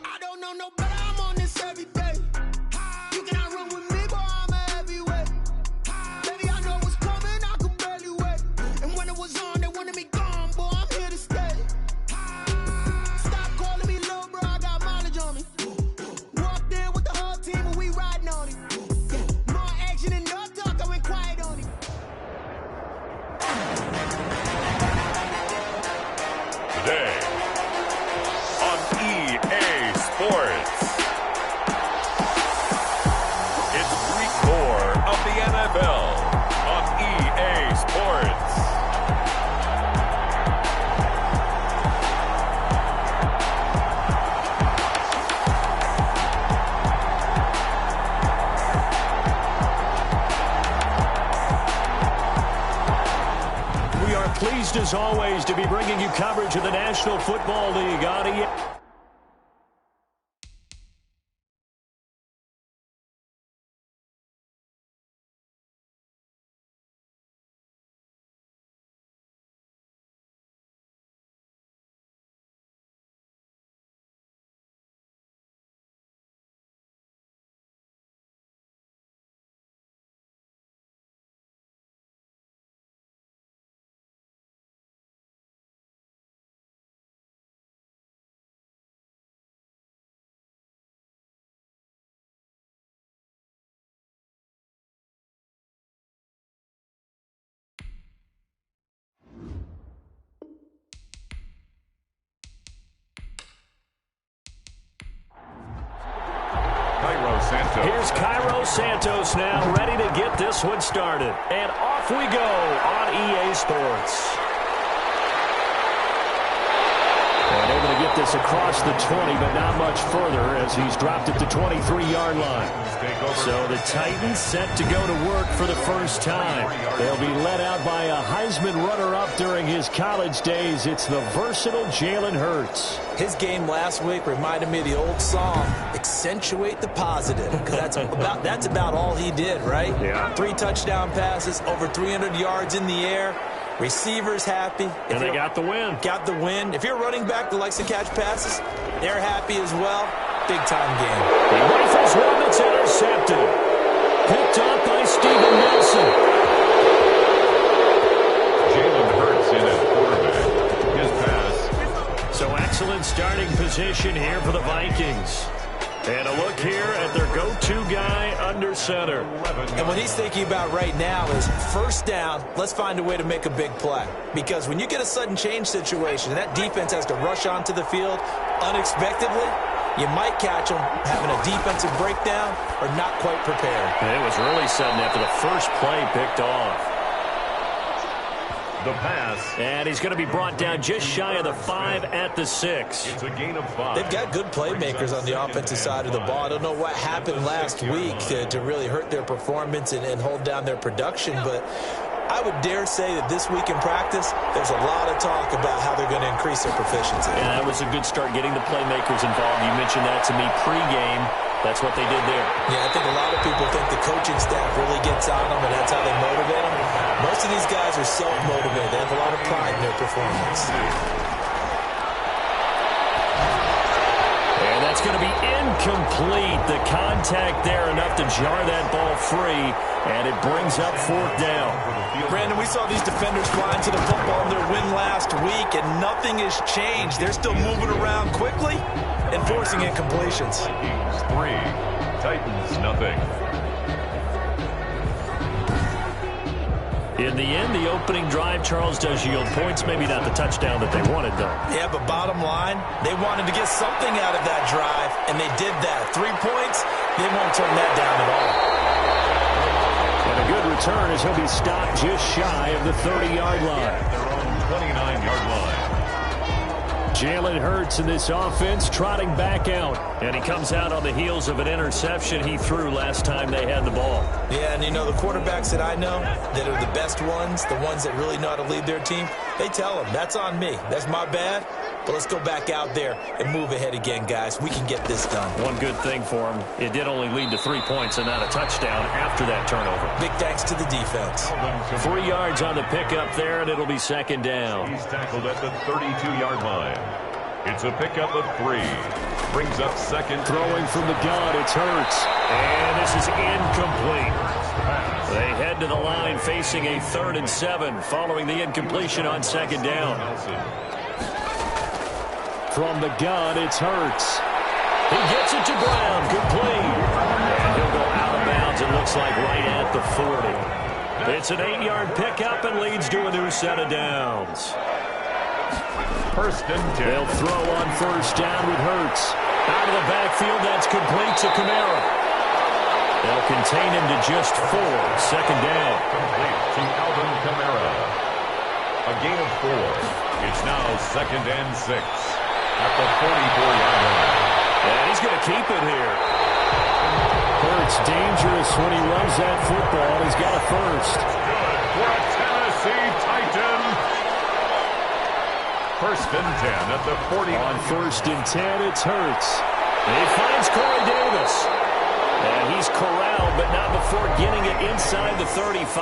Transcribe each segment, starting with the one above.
I don't know no better, I'm on this every day. You cannot run with me, boy, I'm a heavyweight. Baby, I know what's coming, I could barely wait. And when it was on, they wanted me gone, boy, I'm here to stay. Stop calling me little bro, I got mileage on me. Walked in with the whole team and we riding on it. More action and no talk, I went quiet on it. Today on EA Sports, it's week 4 of the NFL on EA Sports. We are pleased as always to be bringing you coverage of the National Football League on EA. Here's Cairo Santos now, ready to get this one started. And off we go on EA Sports. And able to get this across the 20, but not much further as he's dropped it to 23-yard line. So the Titans set to go to work for the first time. They'll be led out by a Heisman runner-up during his college days. It's the versatile Jalen Hurts. His game last week reminded me of the old song, accentuate the positive. Because that's about all he did, right? Yeah. 3 touchdown passes, over 300 yards in the air. Receivers happy. And they got the win. Got the win. If you're a running back that likes to catch passes, they're happy as well. Big-time game. He rifles one that's intercepted. Picked up by Steven Nelson. Jalen Hurts in at quarterback. His pass. So excellent starting position here for the Vikings. And a look here at their go-to guy under center. And what he's thinking about right now is first down, let's find a way to make a big play. Because when you get a sudden change situation and that defense has to rush onto the field unexpectedly, you might catch them having a defensive breakdown or not quite prepared. And it was really sudden after the first play picked off. The pass. And he's going to be brought down just shy of the 5 at the 6. It's a gain of 5. They've got good playmakers on the offensive side of the ball. I don't know what happened last week to really hurt their performance and hold down their production, but I would dare say that this week in practice, there's a lot of talk about how they're going to increase their proficiency. Yeah, that was a good start getting the playmakers involved. You mentioned that to me pregame. That's what they did there. Yeah, I think a lot of people think the coaching staff really gets on them, and that's how they motivate them. Most of these guys are self-motivated. They have a lot of pride in their performance. And that's going to be incomplete. The contact there enough to jar that ball free, and it brings up 4th down. Brandon, we saw these defenders flying to the football in their win last week, and nothing has changed. They're still moving around quickly and forcing incompletions. Vikings 3, Titans nothing. In the end, the opening drive, Charles, does yield points. Maybe not the touchdown that they wanted, though. Yeah, but bottom line, they wanted to get something out of that drive, and they did that. 3 points, they won't turn that down at all. And a good return as he'll be stopped just shy of the 30-yard line. Their own 29-yard line. Jalen Hurts in this offense trotting back out. And he comes out on the heels of an interception he threw last time they had the ball. Yeah, and you know, the quarterbacks that I know that are the best ones, the ones that really know how to lead their team, they tell them, that's on me. That's my bad. But let's go back out there and move ahead again, guys. We can get this done. One good thing for him, it did only lead to 3 points and not a touchdown after that turnover. Big thanks to the defense. 3 yards on the pickup there, and it'll be 2nd down. He's tackled at the 32-yard line. It's a pickup of 3. Brings up second. Throwing from the gun, it's Hurts. And this is incomplete. They head to the line facing a 3rd and 7 following the incompletion on 2nd down. From the gun, it's Hurts. He gets it to Brown, complete. And he'll go out of bounds, it looks like, right at the 40. It's an 8-yard pickup and leads to a new set of downs. 1st and 10. They'll throw on 1st down with Hurts. Out of the backfield, that's complete to Kamara. They'll contain him to just 4. 2nd down. Complete to Alvin Kamara. A gain of 4. It's now 2nd and 6 at the 44-yard line. And he's going to keep it here. Hurts dangerous when he runs that football. He's got a first. Good for a Tennessee Titan. 1st and 10 at the 40. On 1st and 10, it's Hurts. He finds Corey Davis. And he's corralled, but not before getting it inside the 35.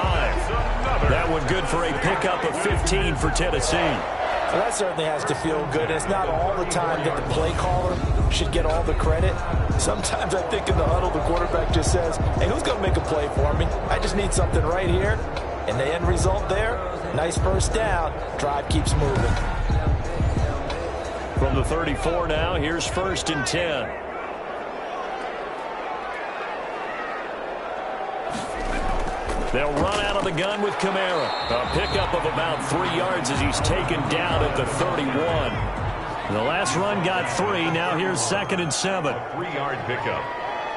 That one good for a pickup of 15 for Tennessee. Well, that certainly has to feel good. It's not all the time that the play caller should get all the credit. Sometimes I think in the huddle, the quarterback just says, hey, who's going to make a play for me? I just need something right here. And the end result there, nice 1st down. Drive keeps moving. From the 34 now, here's 1st and 10. They'll run out of the gun with Kamara. A pickup of about 3 yards as he's taken down at the 31. The last run got 3. Now here's 2nd and 7. 3-yard pickup.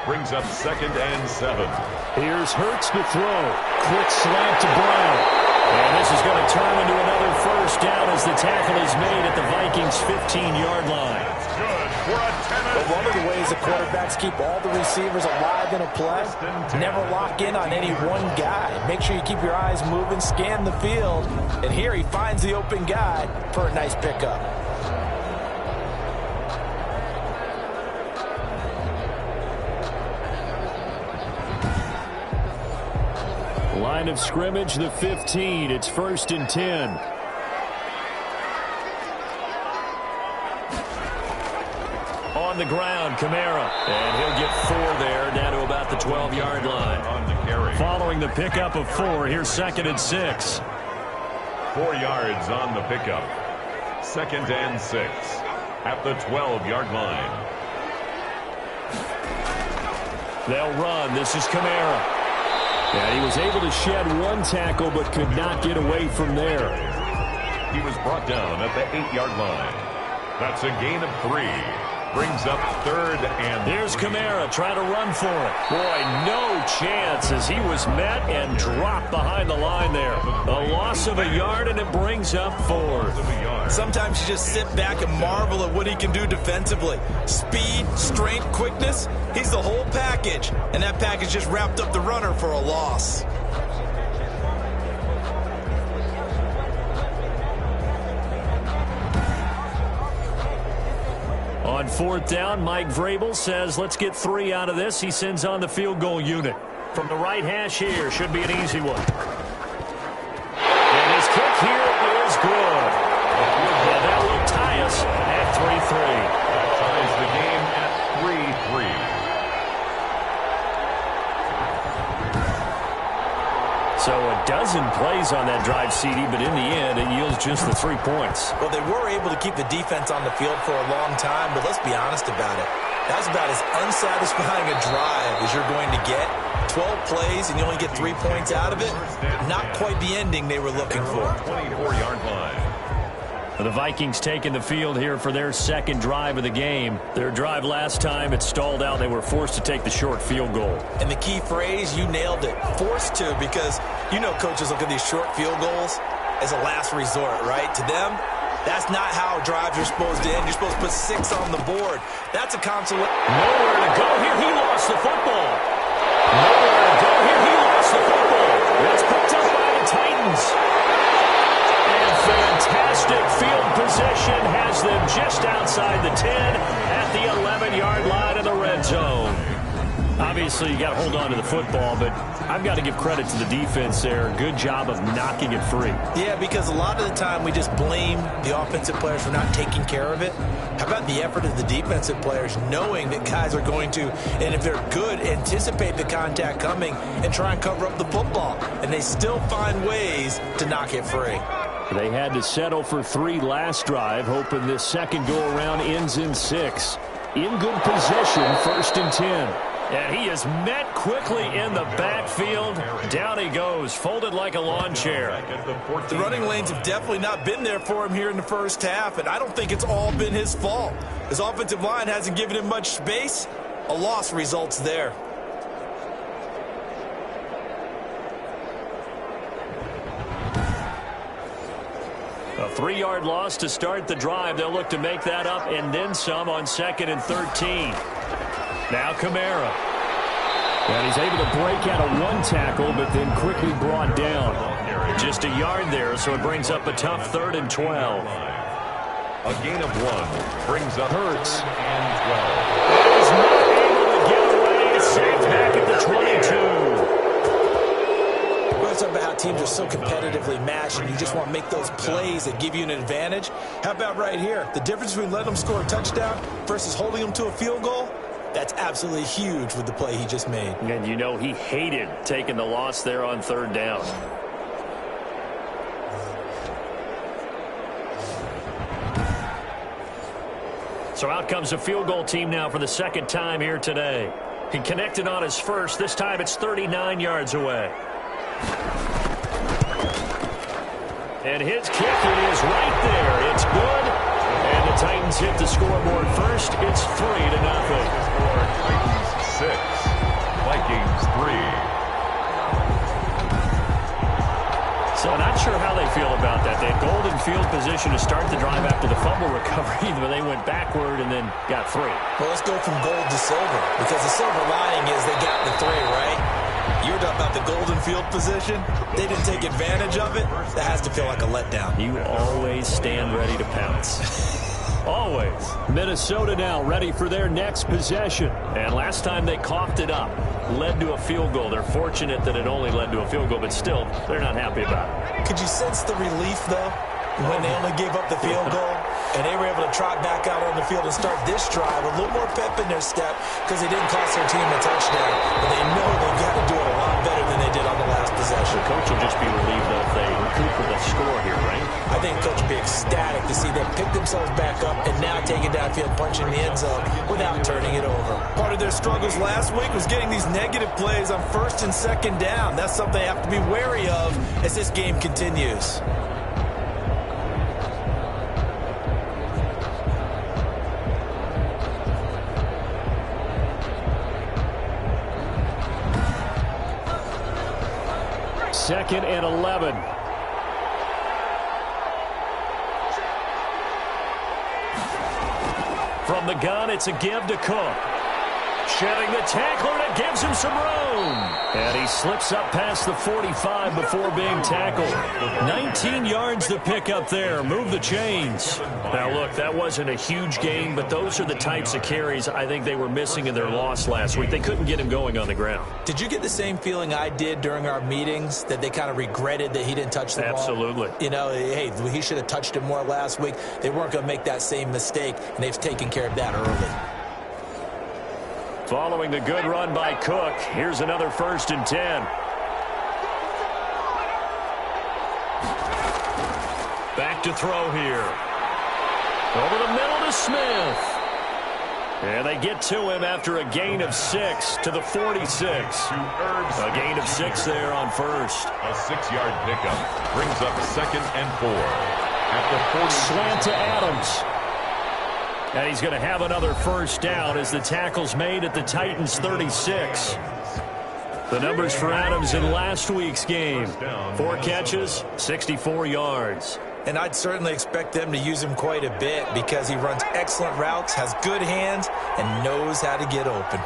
Brings up 2nd and 7. Here's Hurts to throw. Quick slant to Brown. And this is going to turn into another 1st down as the tackle is made at the Vikings' 15-yard line. Good for a But one of the ways the quarterbacks keep all the receivers alive in a play, never lock in on any one guy. Make sure you keep your eyes moving, scan the field, and here he finds the open guy for a nice pickup. Line of scrimmage, the 15. It's 1st and 10. On the ground, Kamara. And he'll get 4 there, down to about the 12-yard line. On the carry. Following the pickup of 4, here's 2nd and 6. 4 yards on the pickup. 2nd and 6 at the 12-yard line. They'll run. This is Kamara. Yeah, he was able to shed 1 tackle but could not get away from there. He was brought down at the 8-yard line. That's a gain of 3. Brings up 3rd and... Here's Kamara trying to run for it. Boy, no chance as he was met and dropped behind the line there. A loss of a yard, and it brings up 4. Sometimes you just sit back and marvel at what he can do defensively. Speed, strength, quickness, he's the whole package. And that package just wrapped up the runner for a loss. On 4th down, Mike Vrabel says, let's get 3 out of this. He sends on the field goal unit. From the right hash here, should be an easy one. And his kick here is good. And that will tie us at 3-3. Ties the game at 3-3. So a dozen plays on that drive, CD, but in the end, it yields just the 3 points. Well, they were able to keep the defense on the field for a long time, but let's be honest about it. That's about as unsatisfying a drive as you're going to get. 12 plays and you only get 3 points out of it. Not quite the ending they were looking for. 24-yard line. The Vikings taking the field here for their 2nd drive of the game. Their drive last time, it stalled out. They were forced to take the short field goal. And the key phrase, you nailed it. Forced to, because you know coaches look at these short field goals as a last resort, right? To them, that's not how drives are supposed to end. You're supposed to put 6 on the board. That's a consolation. Nowhere to go here. He lost the football. Nowhere to go here. He lost the football. It's picked up by the Titans. And fantastic field position has them just outside the 10 at the 11-yard line of the red zone. Obviously, you got to hold on to the football, but I've got to give credit to the defense there. Good job of knocking it free. Yeah, because a lot of the time we just blame the offensive players for not taking care of it. How about the effort of the defensive players knowing that guys are going to, and if they're good, anticipate the contact coming and try and cover up the football. And they still find ways to knock it free. They had to settle for 3 last drive, hoping this second go-around ends in 6. In good position, 1st and 10. And he is met quickly in the backfield. Down he goes, folded like a lawn chair. The running lanes have definitely not been there for him here in the first half, and I don't think it's all been his fault. His offensive line hasn't given him much space. A loss results there. A 3-yard loss to start the drive. They'll look to make that up and then some on 2nd and 13. Now Kamara. And he's able to break out of 1 tackle, but then quickly brought down. Just a yard there, so it brings up a tough 3rd and 12. A gain of 1 brings up Hurts. 3rd and 12. He's not able to get away. Sacked back at the 22. Talk about how teams are so competitively matched and you just want to make those plays that give you an advantage. How about right here? The difference between letting them score a touchdown versus holding them to a field goal, that's absolutely huge with the play he just made. And you know he hated taking the loss there on 3rd down. So out comes a field goal team now for the 2nd time here today. He connected on his first. This time it's 39 yards away. And his kick, it is right there. It's good. And the Titans hit the scoreboard first. It's 3-0. Titans 6, Vikings 3. So not sure how they feel about that. They had golden field position to start the drive after the fumble recovery, but they went backward and then got 3. Well, let's go from gold to silver, because the silver lining is they got the 3, right? You were talking about the golden field position. They didn't take advantage of it. That has to feel like a letdown. You always stand ready to pounce. Always. Minnesota now ready for their next possession. And last time they coughed it up, led to a field goal. They're fortunate that it only led to a field goal, but still, they're not happy about it. Could you sense the relief, though, when they only gave up the field goal? And they were able to trot back out on the field and start this drive with a little more pep in their step because they didn't cost their team a touchdown. But they know they've got to do it a lot better than they did on the last possession. The coach will just be relieved, though, if they recoup with a score here, right? I think the coach will be ecstatic to see them pick themselves back up and now take it downfield, punching the end zone without turning it over. Part of their struggles last week was getting these negative plays on 1st and 2nd down. That's something they have to be wary of as this game continues. Second and 11. From the gun, it's a give to Cook. Shedding the tackler, and it gives him some room. And he slips up past the 45 before being tackled. 19 yards to pick up there. Move the chains. Now, look, that wasn't a huge game, but those are the types of carries I think they were missing in their loss last week. They couldn't get him going on the ground. Did you get the same feeling I did during our meetings, that they kind of regretted that he didn't touch the ball? Absolutely. You know, hey, he should have touched it more last week. They weren't going to make that same mistake, and they've taken care of that early. Following the good run by Cook, here's another 1st and 10. Back to throw here. Over the middle to Smith. And they get to him after a gain of 6 to the 46. A gain of 6 there on 1st. A 6-yard pickup brings up 2nd and 4. At the 40. Slant to Adams. And he's going to have another 1st down as the tackle's made at the Titans' 36. The numbers for Adams in last week's game. 4 catches, 64 yards. And I'd certainly expect them to use him quite a bit because he runs excellent routes, has good hands, and knows how to get open.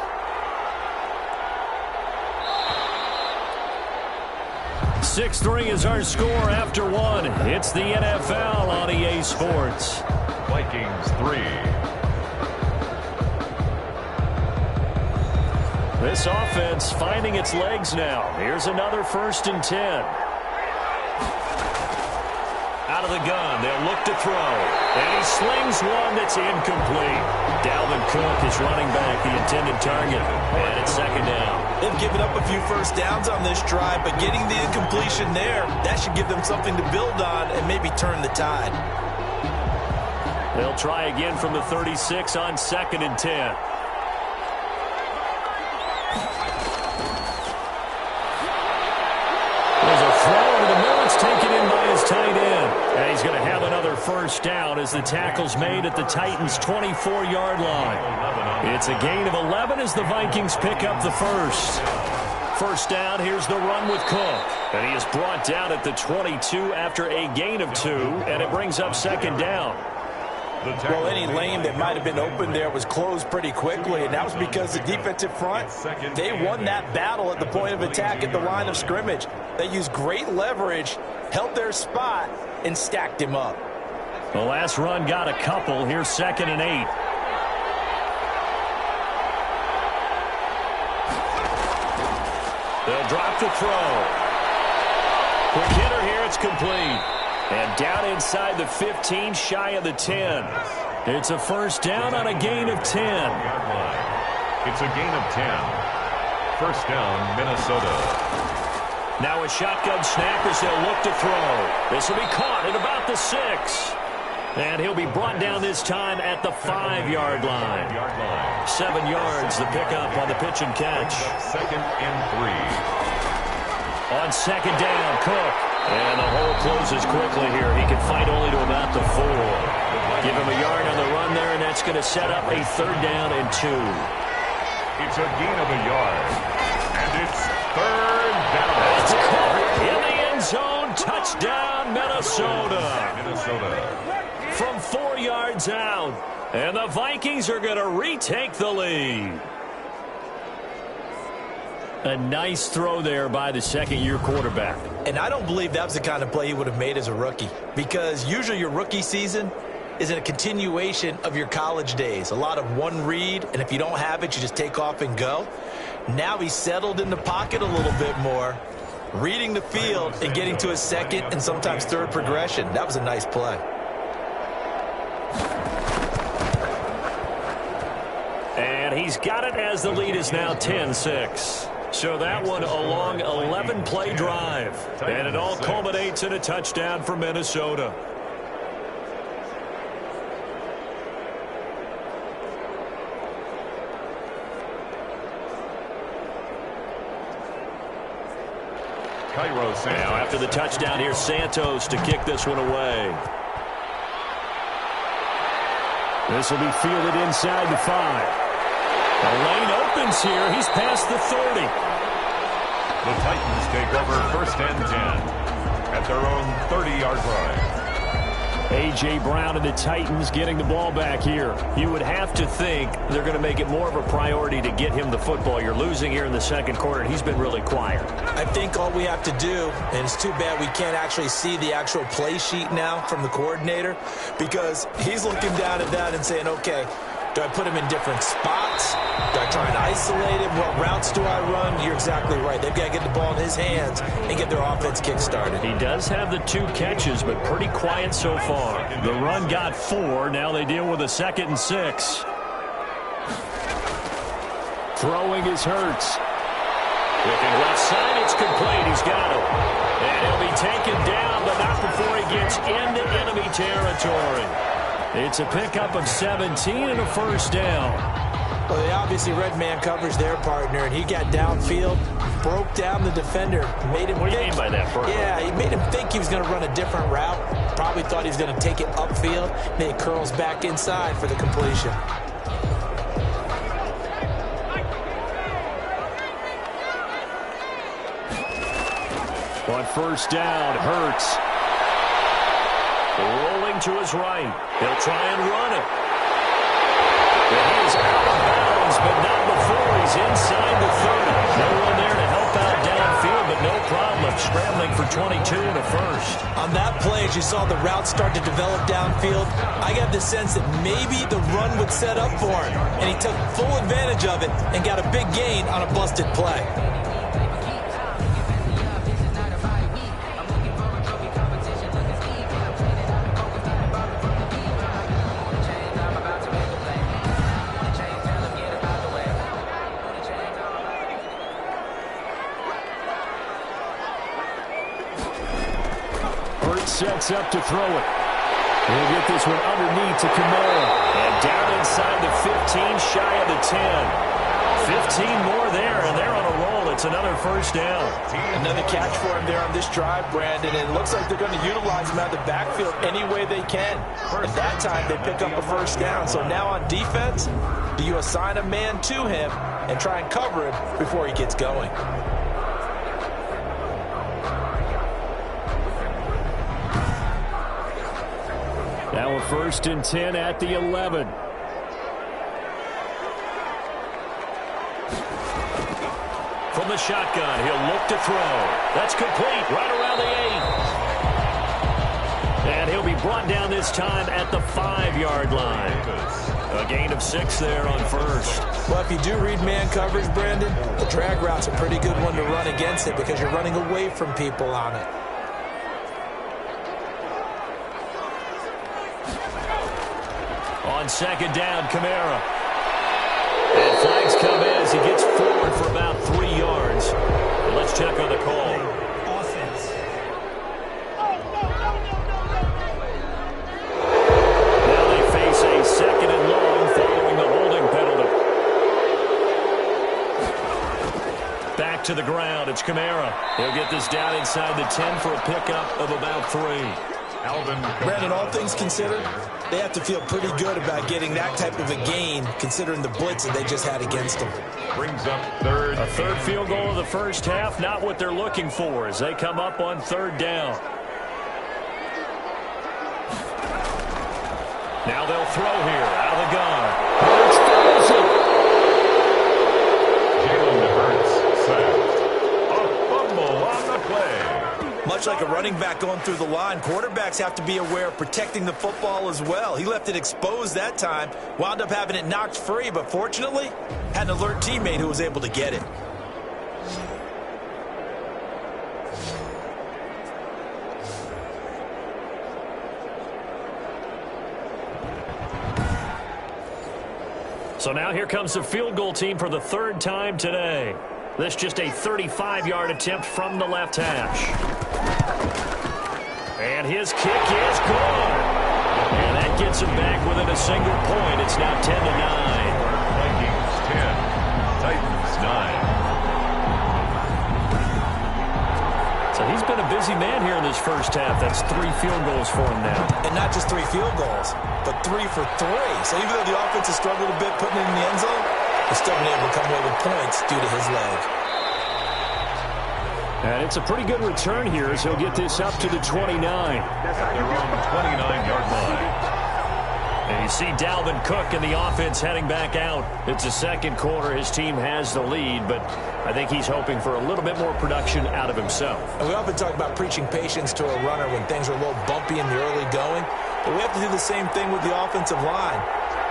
.6-3 is our score after 1. It's the NFL on EA Sports. Vikings 3. This offense finding its legs now. Here's another 1st and 10. Out of the gun. They'll look to throw. And he slings one that's incomplete. Dalvin Cook is running back the intended target. And it's second down. They've given up a few first downs on this drive, but getting the incompletion there, that should give them something to build on and maybe turn the tide. They'll try again from the 36 on 2nd and 10. There's a throw over the middle. It's taken in by his tight end. And he's going to have another first down as the tackle's made at the Titans' 24-yard line. It's a gain of 11 as the Vikings pick up the first. First down, here's the run with Cook. And he is brought down at the 22 after a gain of 2, and it brings up second down. Well, any lane that might have been open there was closed pretty quickly, and that was because the defensive front, they won that battle at the point of attack at the line of scrimmage. They used great leverage, held their spot, and stacked him up. The last run got a couple. Here's 2nd and 8. They'll drop the throw. Quick hitter here. It's complete. And down inside the 15, shy of the 10. It's a first down on a gain of 10. It's a gain of 10. First down, Minnesota. Now a shotgun snap as they'll look to throw. This will be caught at about the 6. And he'll be brought down this time at the 5-yard line. 7 yards, the pickup on the pitch and catch. 2nd and 3. On second down, Cook. And the hole closes quickly here. He can fight only to about the 4. Give him a yard on the run there, and that's going to set up a 3rd down and 2. It's a gain of a yard. And it's 3rd down. That's Cook in the end zone. Touchdown, Minnesota. From 4 yards out. And the Vikings are going to retake the lead. A nice throw there by the second-year quarterback. And I don't believe that was the kind of play he would have made as a rookie, because usually your rookie season is in a continuation of your college days. A lot of one read, and if you don't have it, you just take off and go. Now he's settled in the pocket a little bit more, reading the field and getting to his second and sometimes third progression. That was a nice play. And he's got it as the lead is now 10-6. So that one a long 11-play drive. And it all culminates in a touchdown for Minnesota. Now after the touchdown, here's Santos to kick this one away. This will be fielded inside the 5. The lane opens here. He's past the 30. The Titans take over 1st and 10 at their own 30-yard line. A.J. Brown and the Titans getting the ball back here. You would have to think they're going to make it more of a priority to get him the football. You're losing here in the second quarter, and he's been really quiet. I think all we have to do, and it's too bad we can't actually see the actual play sheet now from the coordinator, because he's looking down at that and saying, okay, do I put him in different spots? Do I try and isolate him? What routes do I run? You're exactly right. They've got to get the ball in his hands and get their offense kick-started. He does have the 2 catches, but pretty quiet so far. The run got 4. Now they deal with a 2nd and 6. Throwing is Hurts. Looking left side, it's complete. He's got it. And he'll be taken down, but not before he gets into enemy territory. It's a pickup of 17 and a first down. Well, they obviously read man coverage their partner, and he got downfield, broke down the defender, made him What do you mean by that, Bert? Yeah, he made him think he was going to run a different route. Probably thought he was going to take it upfield. Then he curls back inside for the completion. On first down, Hurts. Rolling to his right. He'll try and run it. And he is out of bounds, but not before he's inside the 30. No one there to help out downfield, but no problem. Scrambling for 22 and a first. On that play, as you saw the route start to develop downfield, I got the sense that maybe the run would set up for him. And he took full advantage of it and got a big gain on a busted play. sets up to throw it. He'll get this one underneath to Kamara. And down inside the 15, shy of the 10. 15 more there, and they're on a roll. It's another first down. Another catch for him there on this drive, Brandon. And it looks like they're going to utilize him out of the backfield any way they can. At that time, they pick up a first down. So now on defense, do you assign a man to him and try and cover him before he gets going? Now a 1st and 10 at the 11. From the shotgun, he'll look to throw. That's complete, right around the 8. And he'll be brought down this time at the 5-yard line. A gain of 6 there on first. Well, if you do read man coverage, Brandon, the drag route's a pretty good one to run against it because you're running away from people on it. On 2nd down, Kamara. And flags come in as he gets forward for about 3 yards. And let's check on the call. Offense. Now they face a 2nd and long following the holding penalty. Back to the ground. It's Kamara. He'll get this down inside the 10 for a pickup of about 3. Brandon, all things considered, they have to feel pretty good about getting that type of a gain, considering the blitz that they just had against them. Brings up third. A third field goal of the first half, not what they're looking for as they come up on 3rd down. Now they'll throw here out of the gun. Hurts throws it. Jalen Hurts sacked. A fumble on the play. Much like a running back going through the line, quarterbacks have to be aware of protecting the football as well. He left it exposed that time, wound up having it knocked free, but fortunately, had an alert teammate who was able to get it. So now here comes the field goal team for the 3rd time today. This just a 35-yard attempt from the left hash. And his kick is good. And that gets him back within a single point. It's now 10-9. Vikings 10, Titans 9. So he's been a busy man here in this first half. That's 3 field goals for him now. And not just 3 field goals, but 3 for 3. So even though the offense has struggled a bit putting it in the end zone, he's still been able to come away with points due to his leg. And it's a pretty good return here as he'll get this up to the 29. They're on the 29-yard line. And you see Dalvin Cook in the offense heading back out. It's the 2nd quarter. His team has the lead, but I think he's hoping for a little bit more production out of himself. And we often talk about preaching patience to a runner when things are a little bumpy in the early going, but we have to do the same thing with the offensive line.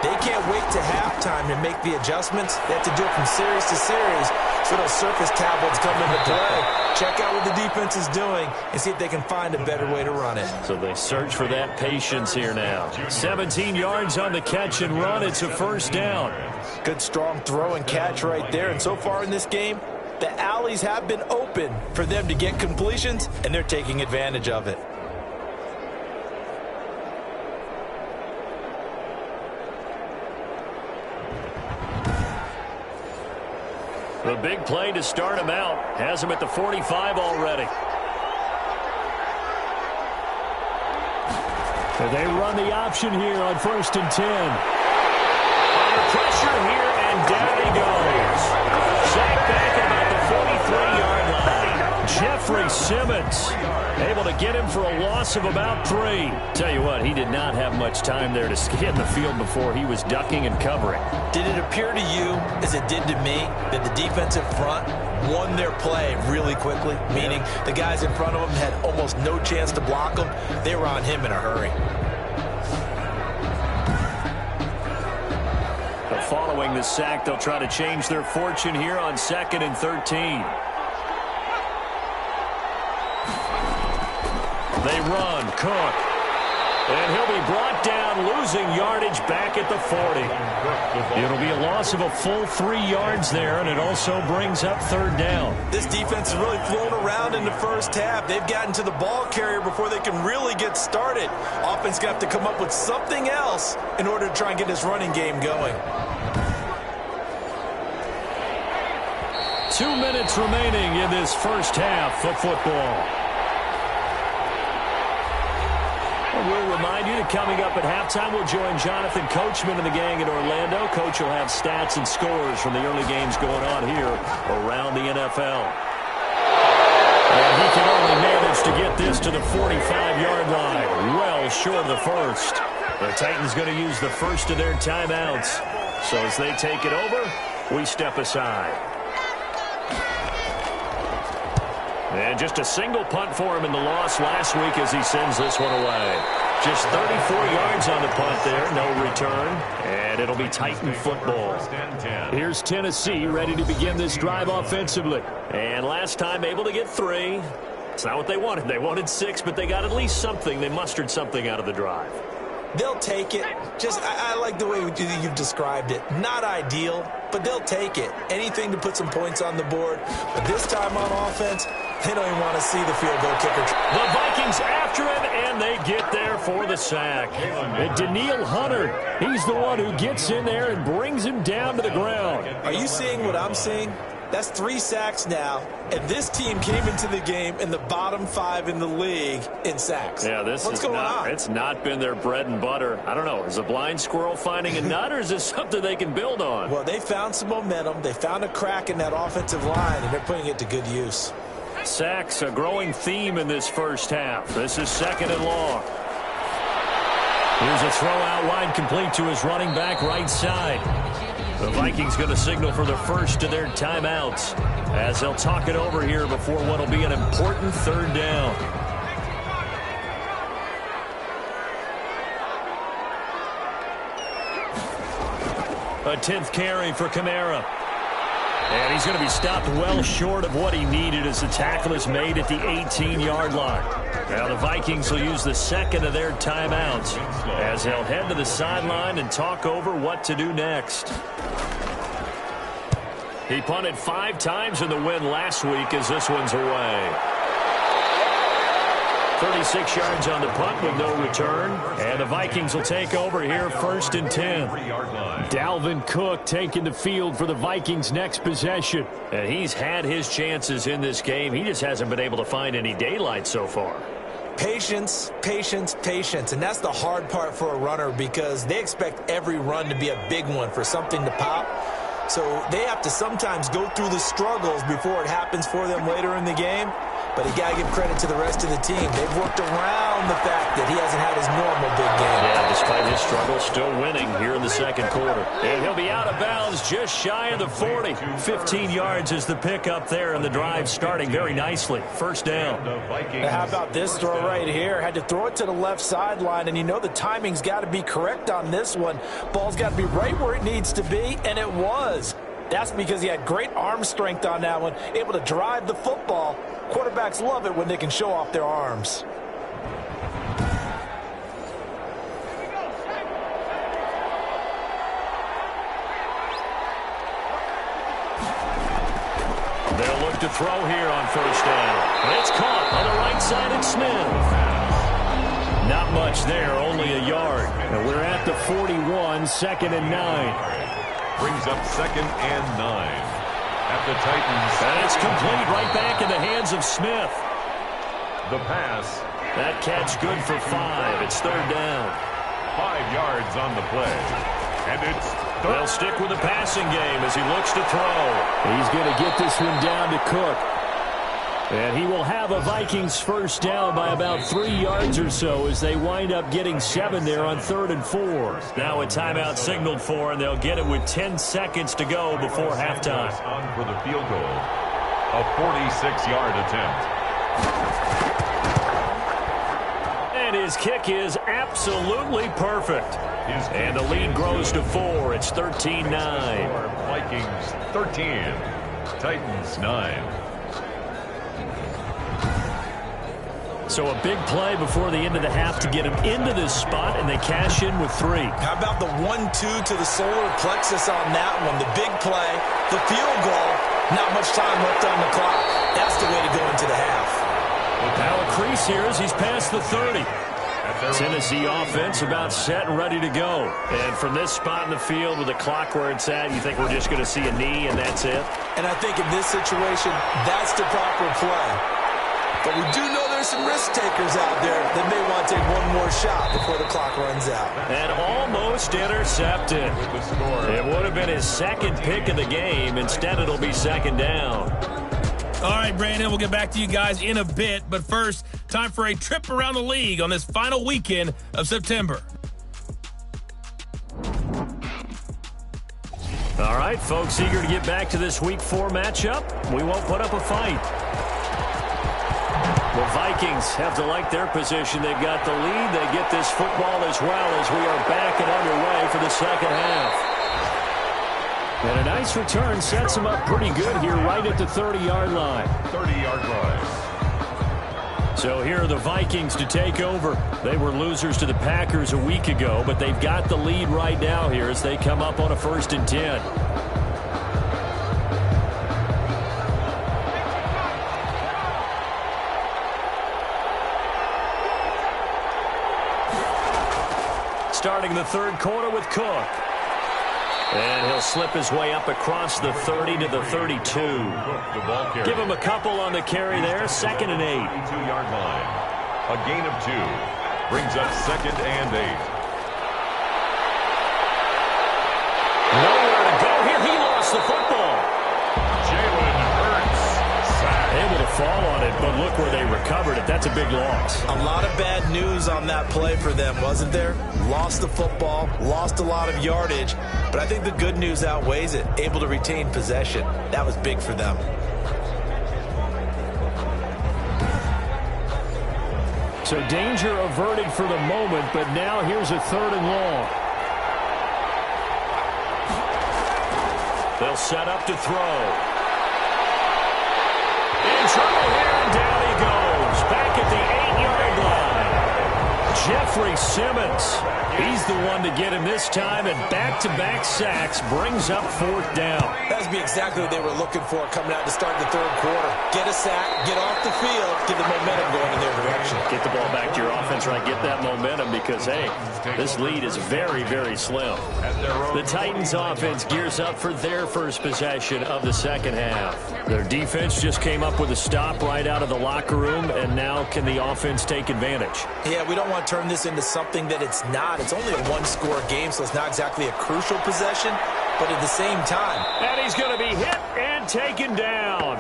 They can't wait to halftime to make the adjustments. They have to do it from series to series so those surface tablets come into play. Check out what the defense is doing and see if they can find a better way to run it. So they search for that patience here now. 17 yards on the catch and run. It's a 1st down. Good strong throw and catch right there. And so far in this game, the alleys have been open for them to get completions, and they're taking advantage of it. The big play to start him out. Has him at the 45 already. And they run the option here on 1st and 10. Under pressure here, and down he goes. Sacked back at about the 43-yard line. Jeffrey Simmons able to get him for a loss of about 3. Tell you what, he did not have much time there to scan the field before he was ducking and covering. Did it appear to you, as it did to me, that the defensive front won their play really quickly? Meaning the guys in front of them had almost no chance to block them. They were on him in a hurry. But following the sack, they'll try to change their fortune here on 2nd and 13. They run. Cook. And he'll be brought down, losing yardage back at the 40. It'll be a loss of a full 3 yards there, and it also brings up third down. This defense is really flown around in the first half. They've gotten to the ball carrier before they can really get started. Offense got to come up with something else in order to try and get this running game going. 2 minutes remaining in this first half of football. We'll remind you that coming up at halftime, we'll join Jonathan Coachman and the gang in Orlando. Coach will have stats and scores from the early games going on here around the NFL. And he can only manage to get this to the 45-yard line, well short of the first. The Titans going to use the first of their timeouts. So as they take it over, we step aside. And just a single punt for him in the loss last week as he sends this one away. Just 34 yards on the punt there, no return. And it'll be Titan football. Here's Tennessee ready to begin this drive offensively. And last time able to get 3. It's not what they wanted. They wanted 6, but they got at least something. They mustered something out of the drive. They'll take it. I like the way you've described it. Not ideal, but they'll take it. Anything to put some points on the board. But this time on offense, they don't even want to see the field goal kicker. The Vikings after him, and they get there for the sack. And Daniil Hunter, he's the one who gets in there and brings him down to the ground. Are you seeing what I'm seeing? That's 3 sacks now, and this team came into the game in the bottom 5 in the league in sacks. Yeah, what's going on? It's not been their bread and butter. I don't know. Is a blind squirrel finding a nut, or is this something they can build on? Well, they found some momentum. They found a crack in that offensive line, and they're putting it to good use. Sacks, a growing theme in this first half. This is 2nd and long. Here's a throw out wide, complete to his running back right side. The Vikings going to signal for the first of their timeouts as they'll talk it over here before what will be an important third down. A 10th carry for Kamara. And he's going to be stopped well short of what he needed as the tackle is made at the 18-yard line. Now the Vikings will use the second of their timeouts as they'll head to the sideline and talk over what to do next. He punted 5 times in the win last week as this one's away. 36 yards on the punt with no return. And the Vikings will take over here 1st and 10. Dalvin Cook taking the field for the Vikings' next possession. And he's had his chances in this game. He just hasn't been able to find any daylight so far. Patience, patience, patience. And that's the hard part for a runner because they expect every run to be a big one for something to pop. So they have to sometimes go through the struggles before it happens for them later in the game. But you got to give credit to the rest of the team. They've worked around the fact that he hasn't had his normal big game. Yeah, despite his struggle, still winning here in the second quarter. And he'll be out of bounds just shy of the 40. 15 yards is the pickup there, and the drive starting very nicely. First down. Now, how about this throw right here? Had to throw it to the left sideline, and you know the timing's got to be correct on this one. Ball's got to be right where it needs to be, and it was. That's because he had great arm strength on that one, able to drive the football. Quarterbacks love it when they can show off their arms. They'll look to throw here on first down. It's caught on the right side of Smith. Not much there, only a yard. And we're at the 41, 2nd and 9. Brings up 2nd and 9. At the Titans. And it's complete right back in the hands of Smith. The pass. That catch good for 5. It's 3rd down. 5 yards on the play. And it's third. They'll stick with the passing game as he looks to throw. He's going to get this one down to Cook. And he will have a Vikings first down by about 3 yards or so as they wind up getting 7 there on 3rd and 4. Now a timeout signaled for, and they'll get it with 10 seconds to go before halftime. On for the field goal. A 46-yard attempt. And his kick is absolutely perfect. And the lead grows to 4. It's 13-9. Vikings 13. Titans 9. So a big play before the end of the half to get them into this spot, and they cash in with 3. How about the 1-2 to the solar plexus on that one? The big play, the field goal, not much time left on the clock. That's the way to go into the half. Now a crease here as he's past the 30. Tennessee offense about set and ready to go. And from this spot in the field with the clock where it's at, you think we're just going to see a knee and that's it? And I think in this situation, that's the proper play. But we do know there's some risk takers out there that may want to take one more shot before the clock runs out. And almost intercepted. It would have been his second pick of the game. Instead, it'll be second down. All right, Brandon, we'll get back to you guys in a bit. But first, time for a trip around the league on this final weekend of September. All right, folks, eager to get back to this Week 4 matchup. We won't put up a fight. The Vikings have to like their position. They've got the lead. They get this football as well as we are back and underway for the second half. And a nice return sets them up pretty good here right at the 30-yard line. 30-yard line. So here are the Vikings to take over. They were losers to the Packers a week ago, but they've got the lead right now here as they come up on a 1st and 10. Starting the third quarter with Cook. And he'll slip his way up across the 30 to the 32. Give him a couple on the carry there. 2nd and 8. 2-yard line. A gain of 2. Brings up 2nd and 8. Nowhere to go here. He lost the football. Jalen Hurts. Sack. Able to fall on it, but look where they recovered it. That's a big loss. A lot of bad news on that play for them, wasn't there? Lost the football, lost a lot of yardage, but I think the good news outweighs it. Able to retain possession. That was big for them. So danger averted for the moment, but now here's a 3rd and long. They'll set up to throw. In trouble here, and down he goes. Back at the 8-yard line. Jeffrey Simmons. He's the one to get him this time, and back-to-back sacks brings up 4th down. That would be exactly what they were looking for coming out to start the third quarter. Get a sack, get off the field, get the momentum going in their direction. Get the ball back to your offense, right? Get that momentum because, hey, this lead is very, very slim. The Titans offense gears up for their first possession of the second half. Their defense just came up with a stop right out of the locker room, and now can the offense take advantage? Yeah, we don't want to turn this into something that it's not. It's only a one-score game, so it's not exactly a crucial possession, but at the same time. And he's going to be hit and taken down.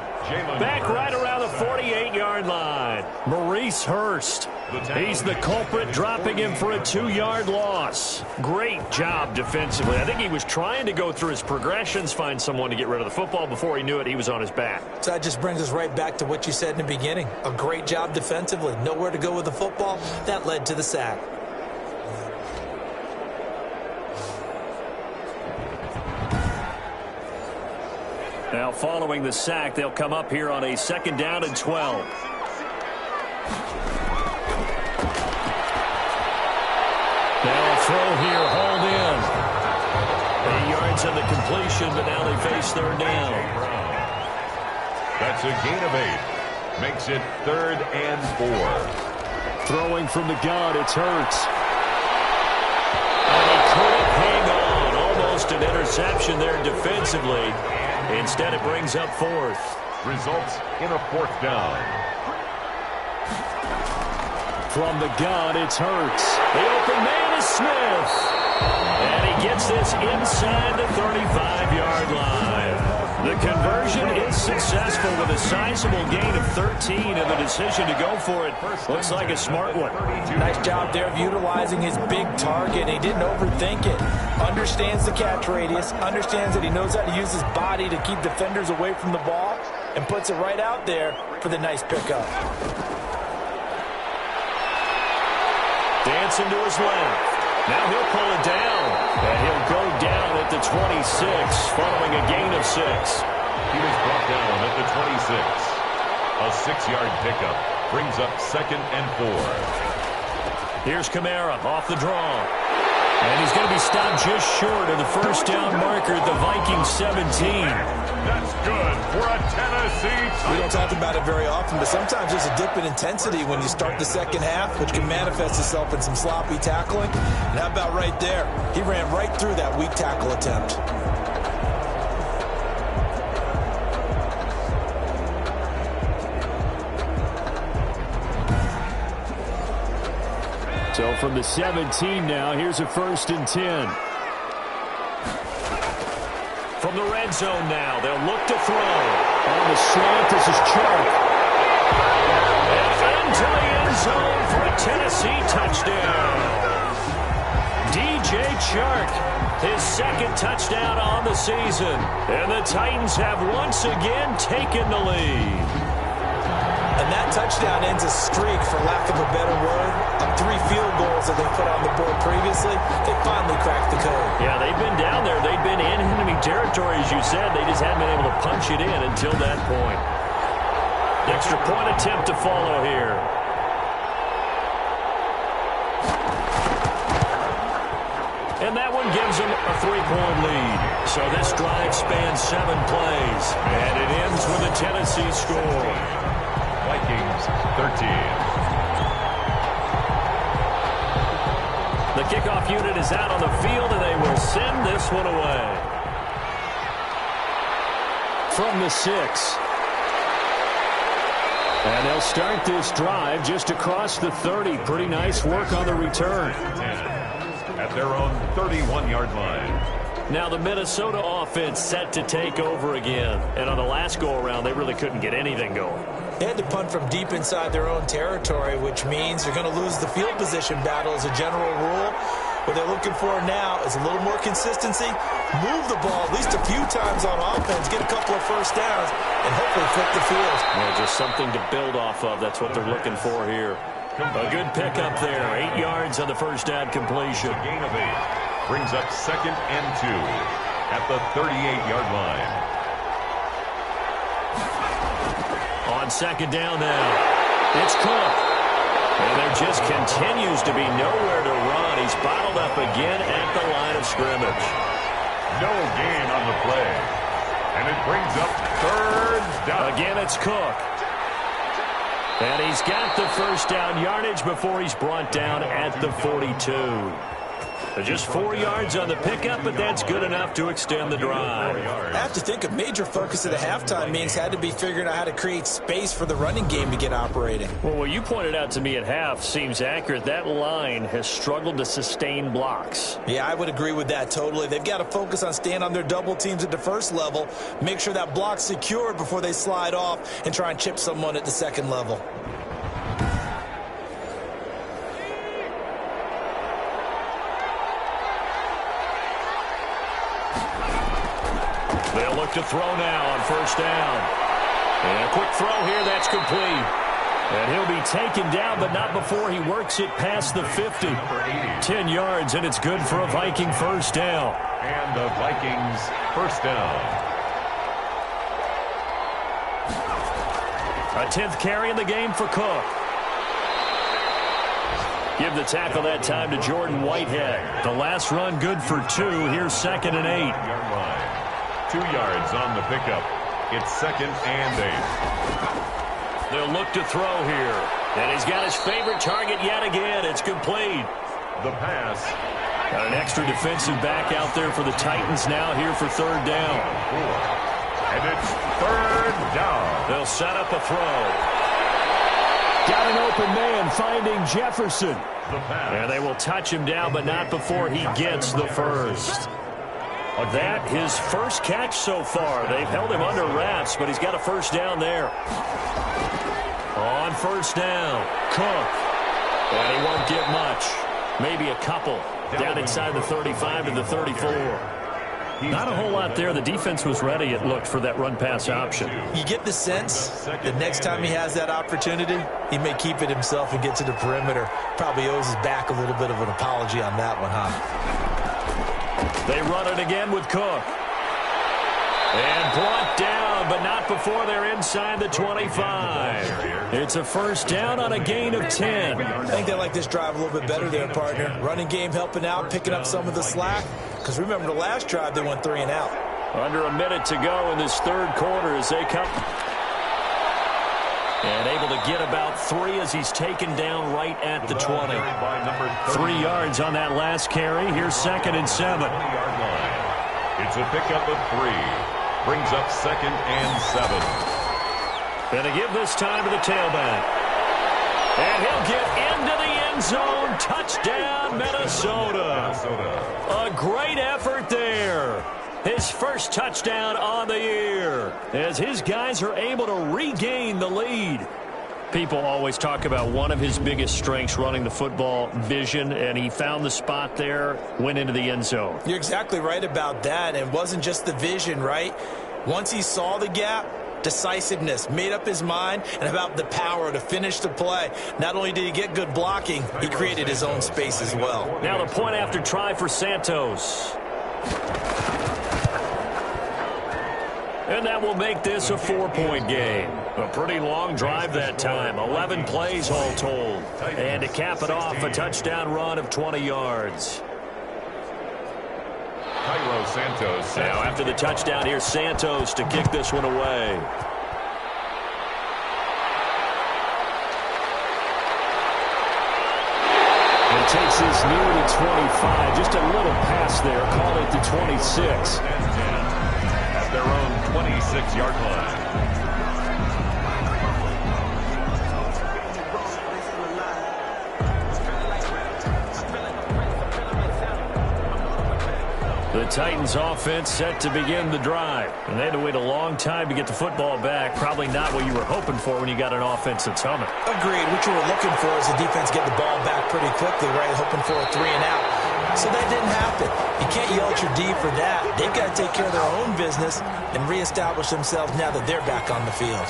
Back right around the 48-yard line. Maurice Hurst. He's the culprit, dropping him for a 2-yard loss. Great job defensively. I think he was trying to go through his progressions, find someone to get rid of the football. Before he knew it, he was on his back. So that just brings us right back to what you said in the beginning. A great job defensively. Nowhere to go with the football. That led to the sack. Now following the sack, they'll come up here on a 2nd down and 12. Now a throw here, hauled in. 8 yards on the completion, but now they face 3rd down. That's a gain of 8. Makes it 3rd and 4. Throwing from the gun, it's Hurts. And he couldn't hang on. Almost an interception there defensively. Instead, it brings up 4th. Results in a 4th down. From the gun, it's Hurts. The open man is Smith. And he gets this inside the 35-yard line. The conversion is successful with a sizable gain of 13, and the decision to go for it looks like a smart one. Nice job there of utilizing his big target. He didn't overthink it. Understands the catch radius, understands that he knows how to use his body to keep defenders away from the ball, and puts it right out there for the nice pickup. Dancing to his left. Now he'll pull it down, and he'll go down at the 26 following a gain of 6. He was brought down at the 26. A 6-yard pickup. brings up 2nd and 4. Here's Kamara off the draw. And he's going to be stopped just short of the first down marker at the Vikings 17. That's good for a Tennessee touchdown. We don't talk about it very often, but sometimes there's a dip in intensity when you start the second half, which can manifest itself in some sloppy tackling. And how about right there? He ran right through that weak tackle attempt. So from the 17 now, here's a 1st and 10. From the red zone now, they'll look to throw. On the slant, this is Chark. And into the end zone for a Tennessee touchdown. DJ Chark, his 2nd touchdown on the season. And the Titans have once again taken the lead. And that touchdown ends a streak, for lack of a better word, of 3 field goals that they put on the board previously. They finally cracked the code. Yeah, they've been down there. They've been in enemy territory, as you said. They just haven't been able to punch it in until that point. Extra point attempt to follow here. And that one gives them a 3-point lead. So this drive spans 7 plays. And it ends with a Tennessee score. Vikings 13. The kickoff unit is out on the field, and they will send this one away. From the 6. And they'll start this drive just across the 30. Pretty nice work on the return. At their own 31-yard line. Now the Minnesota offense set to take over again. And on the last go-around, they really couldn't get anything going. They had to punt from deep inside their own territory, which means they're going to lose the field position battle as a general rule. What they're looking for now is a little more consistency, move the ball at least a few times on offense, get a couple of first downs, and hopefully flip the field. Yeah, just something to build off of. That's what they're looking for here. A good pickup there. 8 yards on the first down completion. A gain of 8 brings up 2nd and 2 at the 38-yard line. On 2nd down now, it's Cook. And there just continues to be nowhere to run. He's bottled up again at the line of scrimmage. No gain on the play. And it brings up 3rd down. Again, it's Cook. And he's got the first down yardage before he's brought down at the 42. Just 4 yards on the pickup, but that's good enough to extend the drive. I have to think a major focus of the halftime meetings had to be figuring out how to create space for the running game to get operating. Well, what you pointed out to me at half seems accurate. That line has struggled to sustain blocks. Yeah, I would agree with that totally. They've got to focus on staying on their double teams at the first level, make sure that block's secured before they slide off and try and chip someone at the second level. They'll look to throw now on first down. And a quick throw here, that's complete. And he'll be taken down, but not before he works it past the 50. 10 yards, and it's good for a Viking first down. And the Vikings first down. A 10th carry in the game for Cook. Give the tackle that time to Jordan Whitehead. The last run good for 2. Here's 2nd and 8. 2 yards on the pickup. It's 2nd and 8. They'll look to throw here. And he's got his favorite target yet again. It's complete. The pass. Got an extra defensive back out there for the Titans now here for 3rd down. And it's 3rd down. They'll set up a throw. Got an open man finding Jefferson. And they will touch him down, but not before he gets the first. That his first catch so far. They've held him under wraps, but he's got a first down there. On first down, Cook. And he won't get much. Maybe a couple. Down inside the 35 to the 34. Not a whole lot there. The defense was ready, it looked, for that run-pass option. You get the sense that next time he has that opportunity, he may keep it himself and get to the perimeter. Probably owes his back a little bit of an apology on that one, huh? They run it again with Cook. And brought down, but but not before they're inside the 25. It's a first down on a gain of 10. I think they like this drive a little bit better there, partner. Running game helping out, picking up some of the slack. Because remember, the last drive, they went 3 and out. Under a minute to go in this third quarter as they come. And able to get about 3 as he's taken down right at the 20. 3 yards on that last carry. Here's 2nd and 7. It's a pickup of 3. Brings up 2nd and 7. Going to give this time to the tailback. And he'll get into the end zone. Touchdown, Minnesota. A great effort there. His first touchdown on the year as his guys are able to regain the lead. People always talk about one of his biggest strengths running the football, vision, and he found the spot there, went into the end zone. You're exactly right about that. It wasn't just the vision, right? Once he saw the gap, decisiveness, made up his mind, and about the power to finish the play. Not only did he get good blocking, he created his own space as well. Now the point after try for Santos. And that will make this a 4-point game. A pretty long drive that time. 11 plays all told. And to cap it off, a touchdown run of 20 yards. Santos. Now after the touchdown, here's Santos to kick this one away. And takes this near the 25. Just a little pass there. Call it the 26. At their own 26-yard line. The Titans offense set to begin the drive. And they had to wait a long time to get the football back. Probably not what you were hoping for when you got an offense that's humming. Agreed. What you were looking for is the defense get the ball back pretty quickly, right? Hoping for a 3 and out. So that didn't happen. You can't yell at your D for that. They've got to take care of their own business and reestablish themselves now that they're back on the field.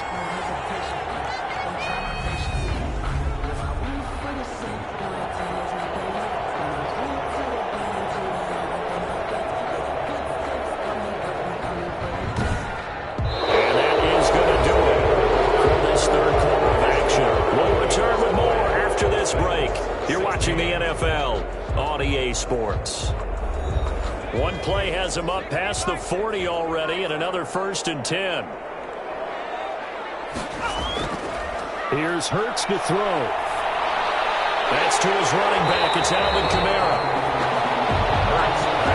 And that is going to do it for this third quarter of action. We'll return with more after this break. You're watching the NFL on EA Sports. One play has him up past the 40 already, and another 1st and 10. Here's Hurts to throw. That's to his running back. It's Alvin Kamara.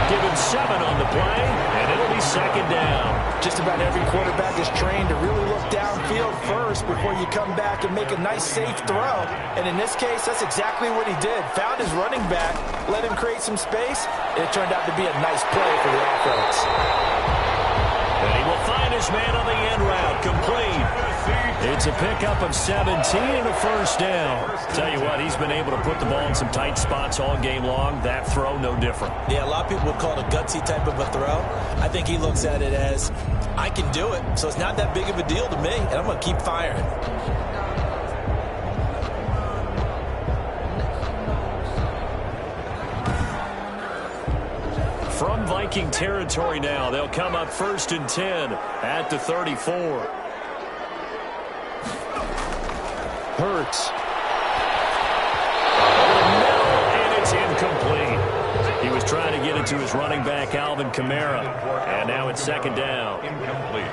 Given 7 on the play, and it'll be 2nd down. Just about every quarterback is trained to really look downfield first before you come back and make a nice, safe throw. And in this case, that's exactly what he did. Found his running back, let him create some space, and it turned out to be a nice play for the offense. And he will find his man on the end route, complete. It's a pickup of 17 and a 1st down. Tell you what, he's been able to put the ball in some tight spots all game long. That throw, no different. Yeah, a lot of people would call it a gutsy type of a throw. I think he looks at it as, I can do it, so it's not that big of a deal to me, and I'm going to keep firing. From Viking territory now, they'll come up 1st and 10 at the 34. Hurts. And it's incomplete. He was trying to get it to his running back, Alvin Kamara. And now it's 2nd down. Incomplete.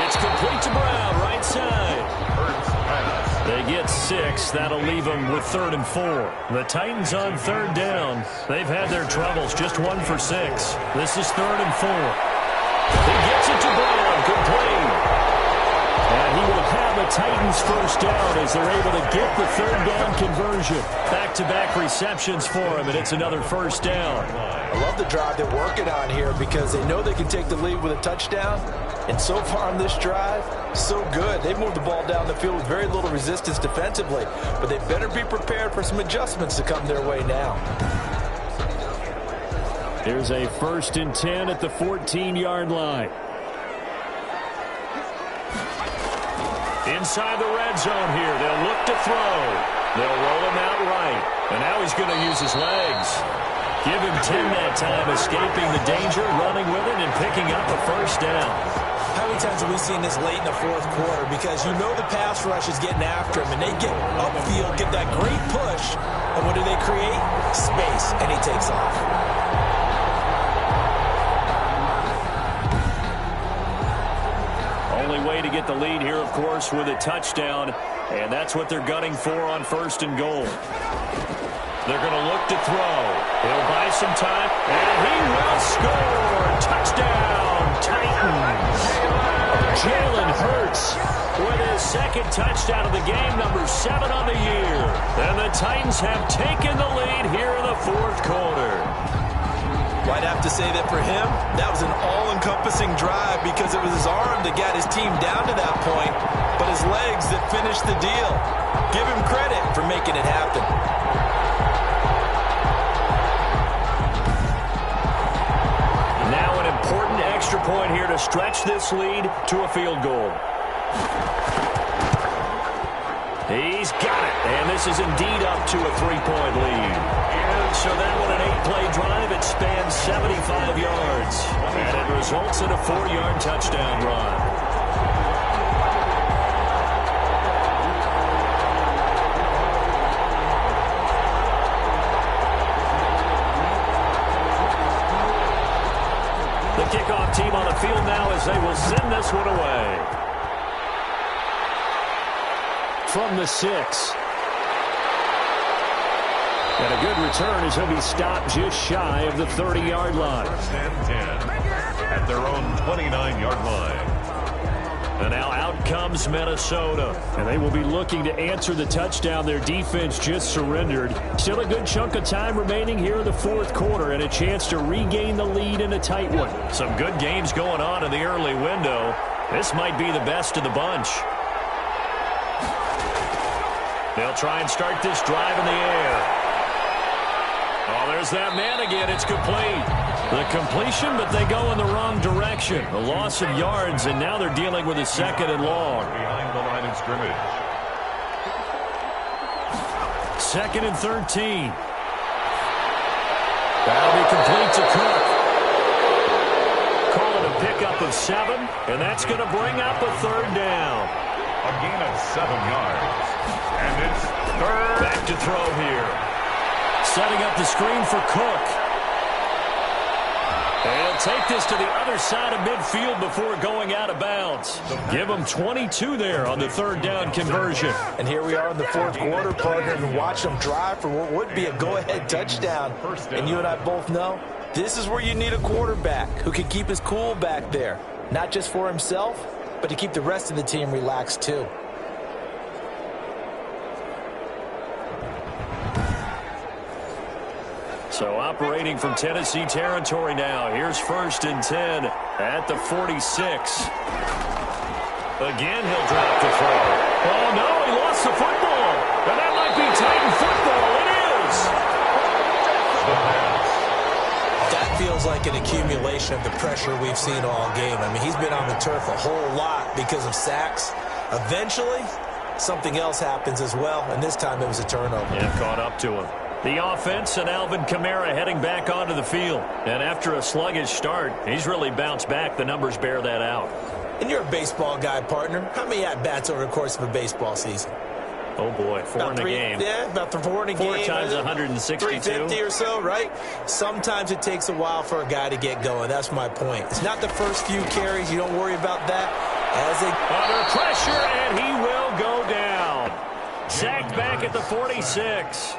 It's complete to Brown, right side. They get 6. That'll leave them with 3rd and 4. The Titans on 3rd down. They've had their troubles. Just 1 for 6. This is 3rd and 4. He gets it to Brown, complete. And he will have the Titans 1st down as they're able to get the 3rd down conversion. Back-to-back receptions for him, and it's another 1st down. I love the drive they're working on here because they know they can take the lead with a touchdown. And so far on this drive, so good. They've moved the ball down the field with very little resistance defensively. But they better be prepared for some adjustments to come their way now. Here's a 1st and 10 at the 14-yard line. Inside the red zone here. They'll look to throw. They'll roll him out right. And now he's going to use his legs. Give him 10 that time, escaping the danger, running with it, and picking up a first down. How many times have we seen this late in the fourth quarter? Because you know the pass rush is getting after him, and they get upfield, get that great push, and what do they create? Space, and he takes off. Only way to get the lead here, of course, with a touchdown, and that's what they're gunning for on 1st and goal. They're going to look to throw. He'll buy some time, and he will score. Touchdown, Titans. Jalen Hurts with his 2nd touchdown of the game, number 7 on the year. And the Titans have taken the lead here in the 4th quarter. Well, I'd have to say that for him, that was an all-encompassing drive because it was his arm that got his team down to that point, but his legs that finished the deal. Give him credit for making it happen. Now an important extra point here to stretch this lead to a field goal. He's got it, and this is indeed up to a 3-point lead. And so that one, an 8-play drive, it spans 75 yards, and it results in a 4-yard touchdown run. The kickoff team on the field now as they will send this one away. From the 6. And a good return as he'll be stopped just shy of the 30-yard line. 1st and 10 at their own 29-yard line. And now out comes Minnesota. And they will be looking to answer the touchdown their defense just surrendered. Still a good chunk of time remaining here in the 4th quarter and a chance to regain the lead in a tight one. Some good games going on in the early window. This might be the best of the bunch. They'll try and start this drive in the air. Oh, there's that man again. It's complete. The completion, but they go in the wrong direction. A loss of yards, and now they're dealing with a 2nd and long. Behind the line of scrimmage. 2nd and 13. That'll be complete to Cook. Call it a pickup of 7, and that's going to bring up a 3rd down. A gain of 7 yards. And it's 3rd. Back to throw here. Setting up the screen for Cook. And he'll take this to the other side of midfield before going out of bounds. Give him 22 there on the 3rd down conversion. And here we are in the 4th quarter, partner, and watch them drive for what would be a go-ahead touchdown. And you and I both know this is where you need a quarterback who can keep his cool back there. Not just for himself, but to keep the rest of the team relaxed too. So operating from Tennessee territory now. Here's 1st and 10 at the 46. Again, he'll drop the throw. Oh, no, he lost the football. And that might be Titan football. It is. That feels like an accumulation of the pressure we've seen all game. I mean, he's been on the turf a whole lot because of sacks. Eventually, something else happens as well, and this time it was a turnover. Yeah, caught up to him. The offense and Alvin Kamara heading back onto the field. And after a sluggish start, he's really bounced back. The numbers bear that out. And you're a baseball guy, partner. How many at-bats over the course of a baseball season? Oh, boy, 4 in a game. Yeah, about 4 in a game. 4 times 162. 350 or so, right? Sometimes it takes a while for a guy to get going. That's my point. It's not the first few carries. You don't worry about that. Under pressure, and he will go down. Sacked back at the 46.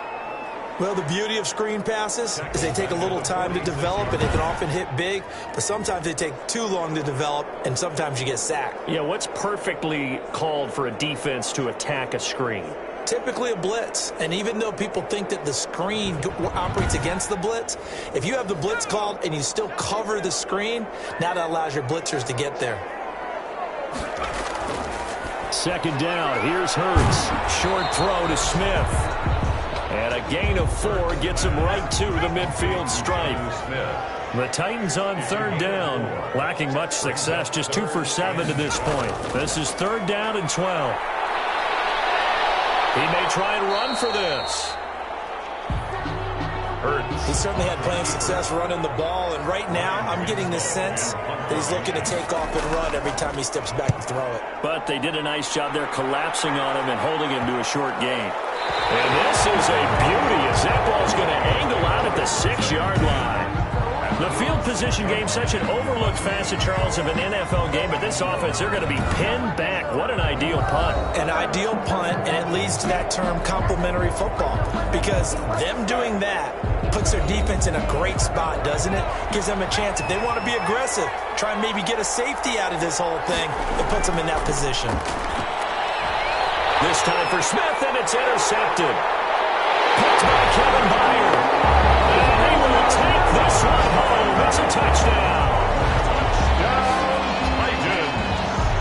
Well, the beauty of screen passes is they take a little time to develop, and they can often hit big, but sometimes they take too long to develop, and sometimes you get sacked. Yeah, what's perfectly called for a defense to attack a screen? Typically a blitz, and even though people think that the screen operates against the blitz, if you have the blitz called and you still cover the screen, now that allows your blitzers to get there. 2nd down, here's Hurts. Short throw to Smith. And a gain of 4 gets him right to the midfield stripe. The Titans on 3rd down, lacking much success, just 2 for 7 to this point. This is 3rd down and 12. He may try and run for this. Hurts. He certainly had plenty of success running the ball, and right now I'm getting the sense that he's looking to take off and run every time he steps back to throw it. But they did a nice job there collapsing on him and holding him to a short gain. And this is a beauty as that ball's going to angle out at the 6-yard line. The field position game, such an overlooked facet, Charles, of an NFL game, but this offense, they're going to be pinned back. What an ideal punt. An ideal punt, and it leads to that term complementary football, because them doing that puts their defense in a great spot, doesn't it? Gives them a chance. If they want to be aggressive, try and maybe get a safety out of this whole thing, it puts them in that position. This time for Smith, and it's intercepted. Picked by Kevin Byard. And they will take this one home. It's a touchdown.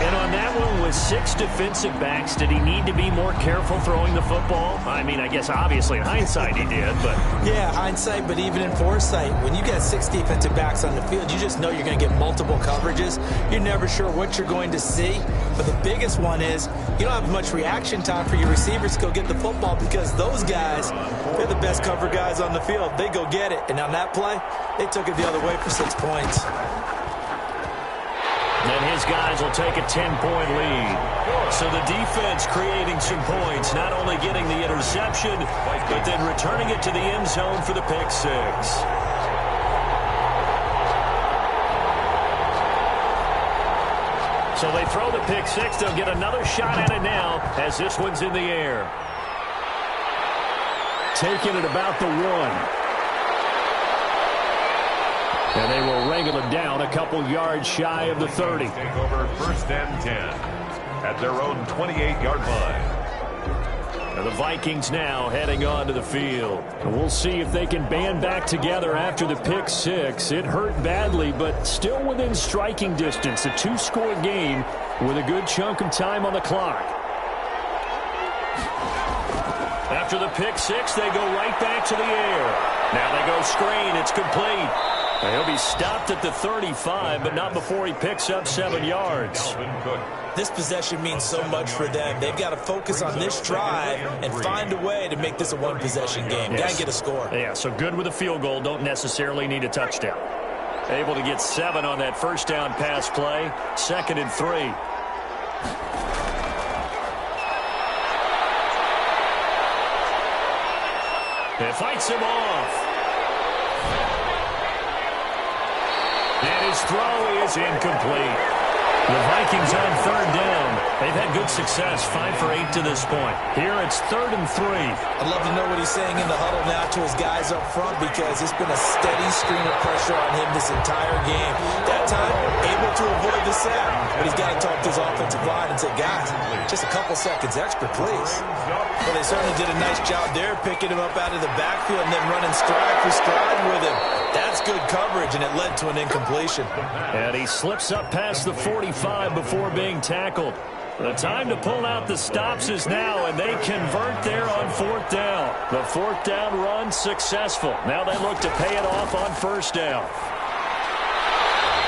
And on that one, with 6 defensive backs, did he need to be more careful throwing the football? I mean, I guess obviously in hindsight he did, but... Yeah, hindsight, but even in foresight, when you got 6 defensive backs on the field, you just know you're going to get multiple coverages. You're never sure what you're going to see. But the biggest one is you don't have much reaction time for your receivers to go get the football, because those guys, they're the best cover guys on the field. They go get it. And on that play, they took it the other way for 6 points. And his guys will take a 10-point lead. So the defense creating some points, not only getting the interception, but then returning it to the end zone for the pick 6. So they throw the pick 6. They'll get another shot at it now as this one's in the air. Taking it about the 1. And they will wrangle it down a couple yards shy of the 30. Take over 1st and 10 at their own 28-yard line. And the Vikings now heading onto the field. And we'll see if they can band back together after the pick 6. It hurt badly, but still within striking distance. A 2-score game with a good chunk of time on the clock. After the pick 6, they go right back to the air. Now they go screen. It's complete. He'll be stopped at the 35, but not before he picks up 7 yards. This possession means so much for them. They've got to focus on this drive and find a way to make this a one-possession game. Yes. Got to get a score. Yeah, so good with a field goal. Don't necessarily need a touchdown. Able to get 7 on that first down pass play. 2nd and 3. It fights him off. And his throw is incomplete. The Vikings on 3rd down. They've had good success, 5 for 8 to this point. Here it's 3rd and 3. I'd love to know what he's saying in the huddle now to his guys up front, because it's been a steady stream of pressure on him this entire game. That time, able to avoid the sack, but he's got to talk to his offensive line and say, guys, just a couple seconds extra, please. Well, they certainly did a nice job there, picking him up out of the backfield and then running stride for stride with him. That's good coverage, and it led to an incompletion. And he slips up past the 45 before being tackled. The time to pull out the stops is now, and they convert there on 4th down. The 4th down run successful. Now they look to pay it off on 1st down.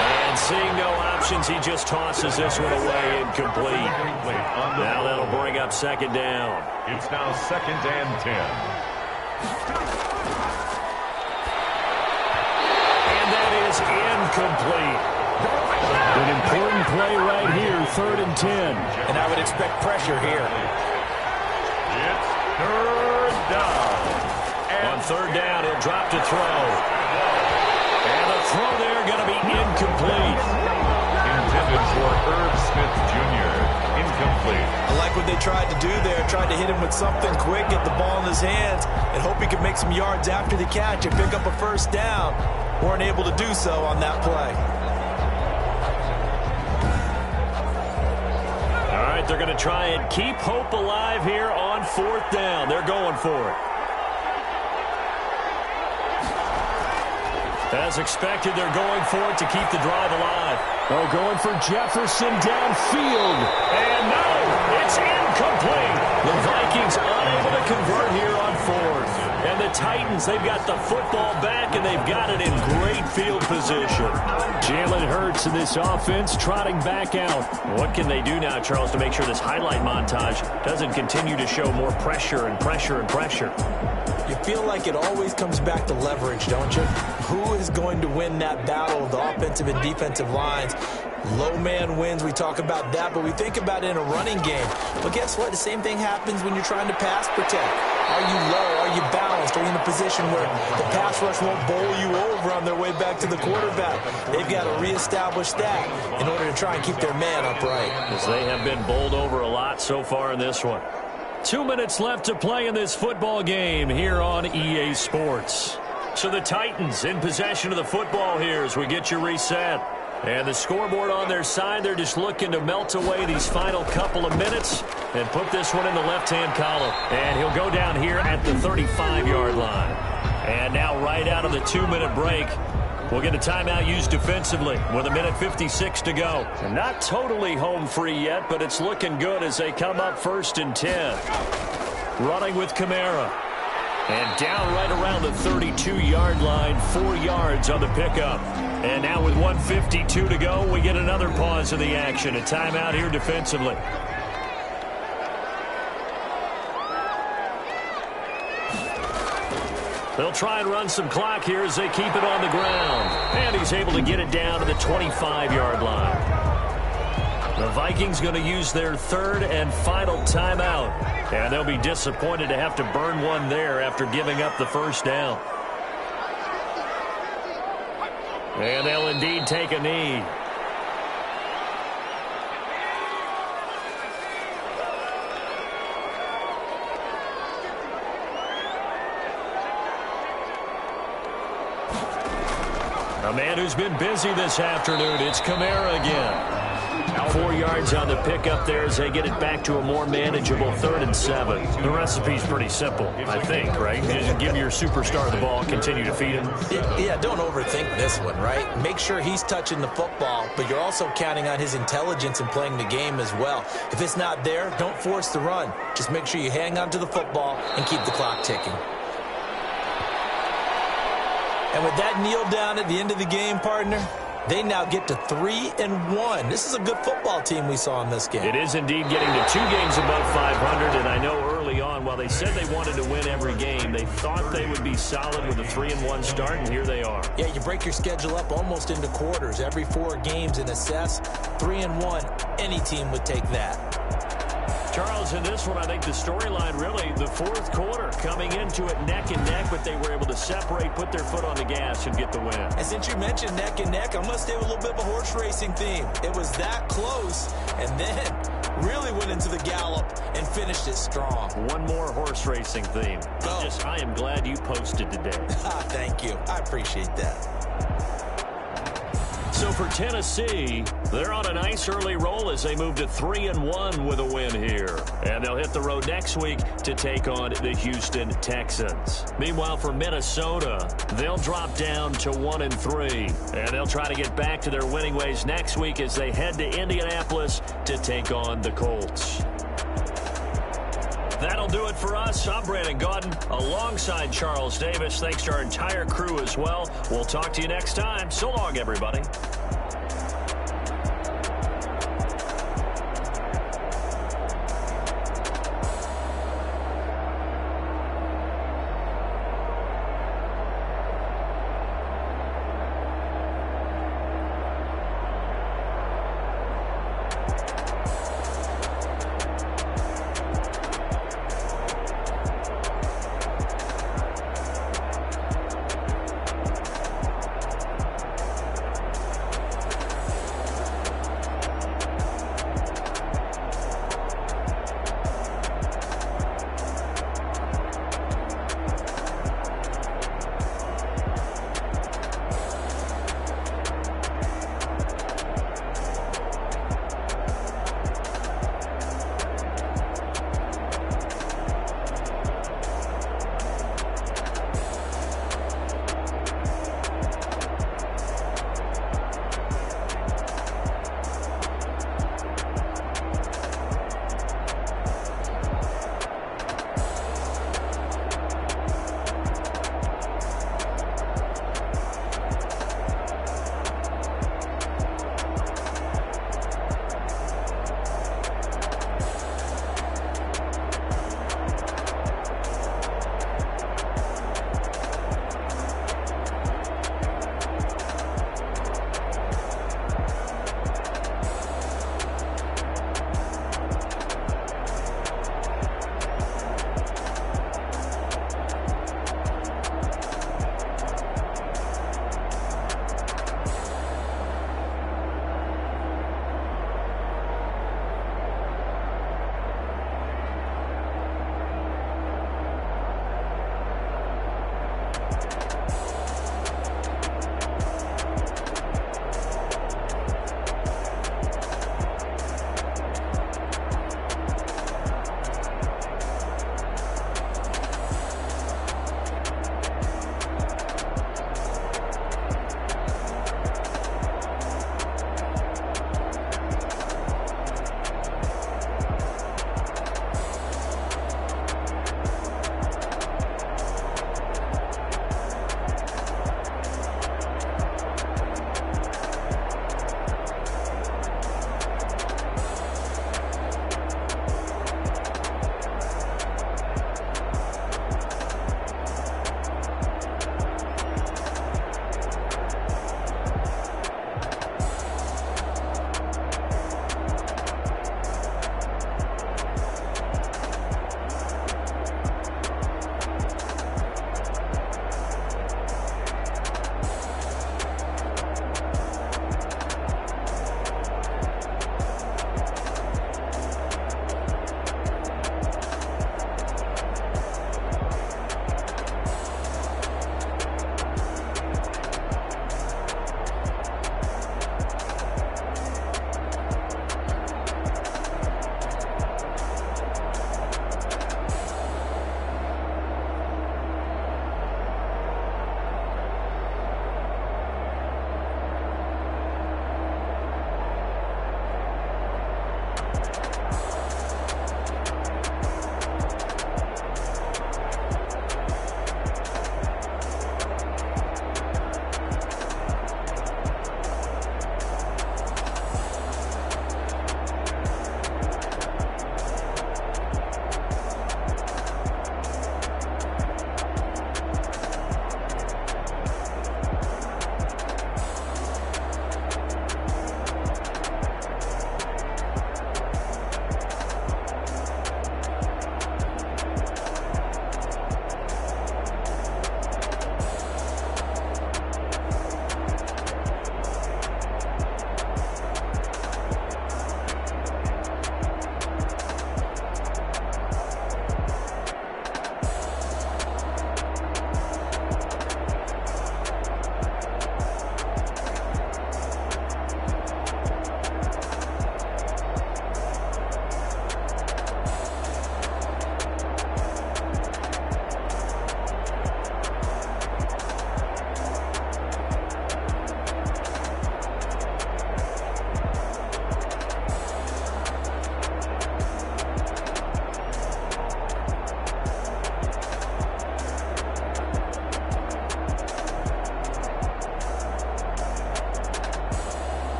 And seeing no options, he just tosses this one away incomplete. Now that'll bring up 2nd down. It's now 2nd and 10. Incomplete. An important play right here, 3rd and 10. And I would expect pressure here. It's 3rd down. On 3rd down, he'll drop to throw. And the throw there going to be incomplete. Intended for Irv Smith Jr. Incomplete. I like what they tried to do there. Tried to hit him with something quick, get the ball in his hands, and hope he could make some yards after the catch and pick up a 1st down. Weren't able to do so on that play. All right, they're going to try and keep hope alive here on 4th down. They're going for it. As expected, they're going for it to keep the drive alive. Oh, going for Jefferson downfield. And no, it's incomplete. The Vikings unable to convert here on 4th. And the Titans, they've got the football back, and they've got it in great field position. Jalen Hurts in this offense trotting back out. What can they do now, Charles, to make sure this highlight montage doesn't continue to show more pressure and pressure and pressure? You feel like it always comes back to leverage, don't you? Who is going to win that battle of the offensive and defensive lines? Low man wins, we talk about that, but we think about it in a running game. But guess what? The same thing happens when you're trying to pass protect. Are you low? Are you balanced? Are you in a position where the pass rush won't bowl you over on their way back to the quarterback? They've got to reestablish that in order to try and keep their man upright. As they have been bowled over a lot so far in this one. 2 minutes left to play in this football game here on EA Sports. So the Titans in possession of the football here as we get you reset. And the scoreboard on their side, they're just looking to melt away these final couple of minutes and put this one in the left-hand column. And he'll go down here at the 35-yard line. And now right out of the 2-minute break, we'll get a timeout used defensively with 1:56 to go. And not totally home free yet, but it's looking good as they come up 1st and 10. Running with Kamara. And down right around the 32-yard line, 4 yards on the pickup. And now with 1:52 to go, we get another pause of the action. A timeout here defensively. They'll try and run some clock here as they keep it on the ground. And he's able to get it down to the 25-yard line. The Vikings going to use their 3rd and final timeout. And they'll be disappointed to have to burn one there after giving up the first down. And they'll indeed take a knee. A man who's been busy this afternoon, it's Kamara again. 4 yards on the pickup there as they get it back to a more manageable 3rd and 7. The recipe's pretty simple, I think, right? Just give your superstar the ball, continue to feed him. Yeah, don't overthink this one, right? Make sure he's touching the football, but you're also counting on his intelligence in playing the game as well. If it's not there, don't force the run. Just make sure you hang on to the football and keep the clock ticking. And with that kneel down at the end of the game, partner, they now get to 3-1. This is a good football team we saw in this game. It is indeed getting to 2 games above 500, and I know early on, while they said they wanted to win every game, they thought they would be solid with a 3-1 start, and here they are. Yeah, you break your schedule up almost into quarters, every 4 games, and assess 3-1. Any team would take that. Charles, in this one, I think the storyline really, the 4th quarter, coming into it neck and neck, but they were able to separate, put their foot on the gas, and get the win. And since you mentioned neck and neck, I'm going to stay with a little bit of a horse racing theme. It was that close, and then really went into the gallop and finished it strong. One more horse racing theme. I am glad you posted today. Thank you. I appreciate that. So for Tennessee, they're on a nice early roll as they move to 3-1 with a win here. And they'll hit the road next week to take on the Houston Texans. Meanwhile, for Minnesota, they'll drop down to 1-3. And they'll try to get back to their winning ways next week as they head to Indianapolis to take on the Colts. That'll do it for us. I'm Brandon Gaudin alongside Charles Davis. Thanks to our entire crew as well. We'll talk to you next time. So long, everybody.